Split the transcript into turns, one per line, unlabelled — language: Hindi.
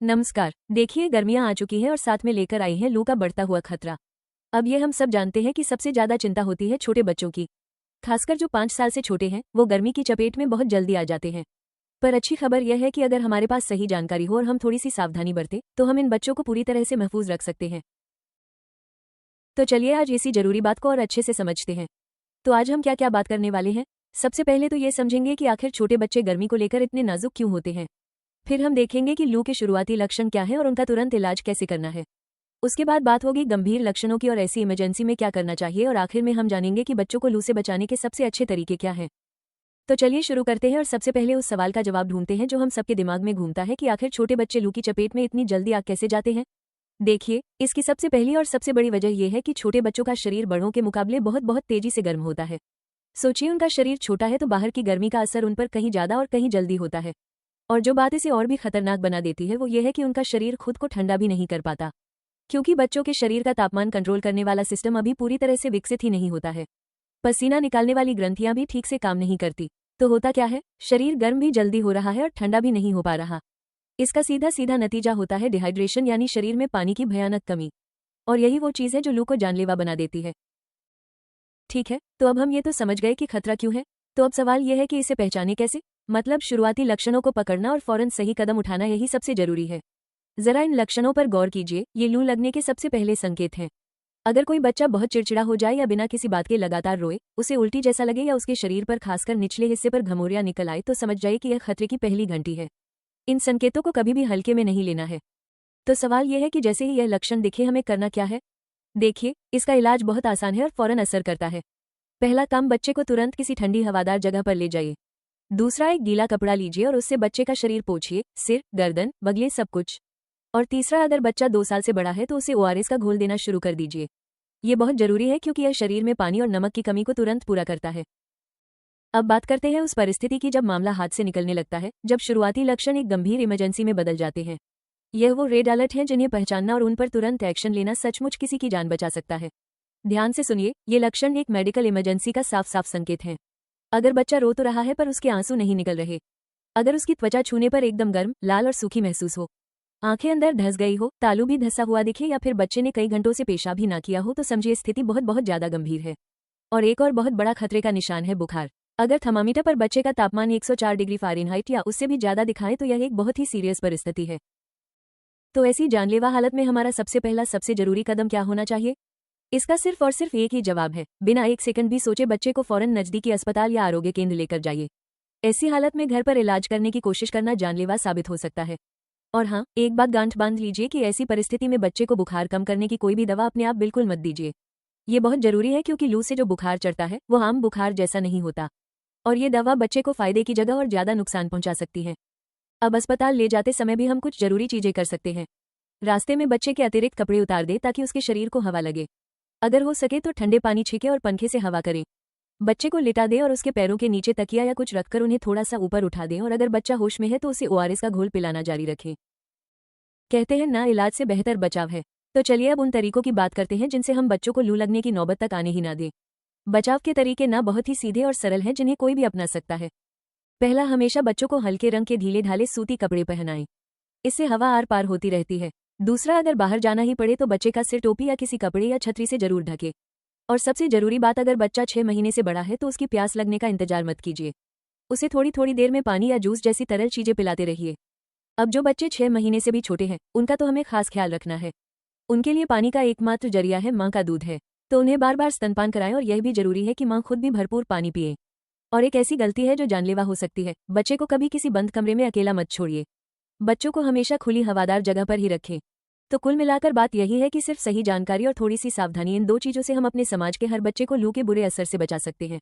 नमस्कार। देखिए, गर्मियां आ चुकी हैं और साथ में लेकर आई है लू का बढ़ता हुआ खतरा। अब ये हम सब जानते हैं कि सबसे ज्यादा चिंता होती है छोटे बच्चों की। खासकर जो 5 साल से छोटे हैं वो गर्मी की चपेट में बहुत जल्दी आ जाते हैं। पर अच्छी खबर यह है कि अगर हमारे पास सही जानकारी हो और हम थोड़ी सी सावधानी बरतें तो हम इन बच्चों को पूरी तरह से महफूज रख सकते हैं। तो चलिए आज इसी जरूरी बात को और अच्छे से समझते हैं। तो आज हम क्या क्या बात करने वाले हैं। सबसे पहले तो ये समझेंगे कि आखिर छोटे बच्चे गर्मी को लेकर इतने नाजुक क्यों होते हैं। फिर हम देखेंगे कि लू के शुरुआती लक्षण क्या हैं और उनका तुरंत इलाज कैसे करना है। उसके बाद बात होगी गंभीर लक्षणों की और ऐसी इमरजेंसी में क्या करना चाहिए, और आखिर में हम जानेंगे कि बच्चों को लू से बचाने के सबसे अच्छे तरीके क्या हैं। तो चलिए शुरू करते हैं और सबसे पहले उस सवाल का जवाब ढूंढते हैं जो हम सबके दिमाग में घूमता है कि आखिर छोटे बच्चे लू की चपेट में इतनी जल्दी आ कैसे जाते हैं। देखिए, इसकी सबसे पहली और सबसे बड़ी वजह यह है कि छोटे बच्चों का शरीर बड़ों के मुकाबले बहुत बहुत तेजी से गर्म होता है। सोचिए, उनका शरीर छोटा है तो बाहर की गर्मी का असर उन पर कहीं ज्यादा और कहीं जल्दी होता है। और जो बात इसे और भी खतरनाक बना देती है वो ये है कि उनका शरीर खुद को ठंडा भी नहीं कर पाता, क्योंकि बच्चों के शरीर का तापमान कंट्रोल करने वाला सिस्टम अभी पूरी तरह से विकसित ही नहीं होता है। पसीना निकालने वाली ग्रंथियां भी ठीक से काम नहीं करती। तो होता क्या है, शरीर गर्म भी जल्दी हो रहा है और ठंडा भी नहीं हो पा रहा। इसका सीधा सीधा नतीजा होता है डिहाइड्रेशन, यानी शरीर में पानी की भयानक कमी। और यही वो चीज है जो लू को जानलेवा बना देती है। ठीक है, तो अब हम ये तो समझ गए कि खतरा क्यों है। तो अब सवाल यह है कि इसे पहचाने कैसे। मतलब शुरुआती लक्षणों को पकड़ना और फौरन सही कदम उठाना, यही सबसे जरूरी है। जरा इन लक्षणों पर गौर कीजिए, ये लू लगने के सबसे पहले संकेत हैं। अगर कोई बच्चा बहुत चिड़चिड़ा हो जाए या बिना किसी बात के लगातार रोए, उसे उल्टी जैसा लगे या उसके शरीर पर खासकर निचले हिस्से पर घमौरियां निकल आए, तो समझ जाइए कि यह खतरे की पहली घंटी है। इन संकेतों को कभी भी हल्के में नहीं लेना है। तो सवाल यह है कि जैसे ही यह लक्षण दिखे हमें करना क्या है। देखिए, इसका इलाज बहुत आसान है और फौरन असर करता है। पहला काम, बच्चे को तुरंत किसी ठंडी हवादार जगह पर ले जाइए। दूसरा, एक गीला कपड़ा लीजिए और उससे बच्चे का शरीर पोंछिए, सिर, गर्दन, बगले, सब कुछ। और तीसरा, अगर बच्चा 2 साल से बड़ा है तो उसे ओआरएस का घोल देना शुरू कर दीजिए। ये बहुत जरूरी है क्योंकि यह शरीर में पानी और नमक की कमी को तुरंत पूरा करता है। अब बात करते हैं उस परिस्थिति की जब मामला हाथ से निकलने लगता है, जब शुरुआती लक्षण एक गंभीर इमरजेंसी में बदल जाते हैं। यह वो रेड अलर्ट हैं जिन्हें पहचानना और उन पर तुरंत एक्शन लेना सचमुच किसी की जान बचा सकता है। ध्यान से सुनिए, ये लक्षण एक मेडिकल इमरजेंसी का साफ साफ संकेत हैं। अगर बच्चा रो तो रहा है पर उसके आंसू नहीं निकल रहे, अगर उसकी त्वचा छूने पर एकदम गर्म, लाल और सूखी महसूस हो, आंखें अंदर धंस गई हो, तालू भी धंसा हुआ दिखे, या फिर बच्चे ने कई घंटों से पेशाब भी ना किया हो, तो समझिए स्थिति बहुत बहुत ज्यादा गंभीर है। और एक और बहुत बड़ा खतरे का निशान है बुखार। अगर थर्मामीटर पर बच्चे का तापमान 104 डिग्री फ़ारेनहाइट या उससे भी ज्यादा दिखाए तो यह एक बहुत ही सीरियस परिस्थिति है। तो ऐसी जानलेवा हालत में हमारा सबसे पहला सबसे जरूरी कदम क्या होना चाहिए। इसका सिर्फ और सिर्फ एक ही जवाब है, बिना एक सेकंड भी सोचे बच्चे को फौरन नजदीकी अस्पताल या आरोग्य केंद्र लेकर जाइए। ऐसी हालत में घर पर इलाज करने की कोशिश करना जानलेवा साबित हो सकता है। और हाँ, एक बात गांठ बांध लीजिए कि ऐसी परिस्थिति में बच्चे को बुखार कम करने की कोई भी दवा अपने आप बिल्कुल मत दीजिए। ये बहुत जरूरी है क्योंकि लू से जो बुखार चढ़ता है वो आम बुखार जैसा नहीं होता, और ये दवा बच्चे को फायदे की जगह और ज्यादा नुकसान पहुंचा सकती है। अब अस्पताल ले जाते समय भी हम कुछ जरूरी चीजें कर सकते हैं। रास्ते में बच्चे के अतिरिक्त कपड़े उतार दे ताकि उसके शरीर को हवा लगे। अगर हो सके तो ठंडे पानी छींके और पंखे से हवा करें। बच्चे को लिटा दें और उसके पैरों के नीचे तकिया या कुछ रखकर उन्हें थोड़ा सा ऊपर उठा दें, और अगर बच्चा होश में है तो उसे ओआरएस का घोल पिलाना जारी रखें। कहते हैं ना, इलाज से बेहतर बचाव है। तो चलिए अब उन तरीकों की बात करते हैं जिनसे हम बच्चों को लू लगने की नौबत तक आने ही ना दें। बचाव के तरीके ना बहुत ही सीधे और सरल हैं जिन्हें कोई भी अपना सकता है। पहला, हमेशा बच्चों को हल्के रंग के ढीले ढाले सूती कपड़े पहनाएं। इससे हवा आर पार होती रहती है। दूसरा, अगर बाहर जाना ही पड़े तो बच्चे का सिर टोपी या किसी कपड़े या छतरी से जरूर ढके। और सबसे जरूरी बात, अगर बच्चा 6 महीने से बड़ा है तो उसकी प्यास लगने का इंतजार मत कीजिए। उसे थोड़ी थोड़ी देर में पानी या जूस जैसी तरल चीजें पिलाते रहिए। अब जो बच्चे 6 महीने से भी छोटे हैं उनका तो हमें खास ख्याल रखना है। उनके लिए पानी का एकमात्र जरिया है माँ का दूध है, तो उन्हें बार बार स्तनपान कराएं, और यह भी जरूरी है कि माँ खुद भी भरपूर पानी पिए। और एक ऐसी गलती है जो जानलेवा हो सकती है, बच्चे को कभी किसी बंद कमरे में अकेला मत छोड़िए। बच्चों को हमेशा खुली हवादार जगह पर ही रखें। तो कुल मिलाकर बात यही है कि सिर्फ सही जानकारी और थोड़ी सी सावधानी, इन 2 चीजों से हम अपने समाज के हर बच्चे को लू के बुरे असर से बचा सकते हैं।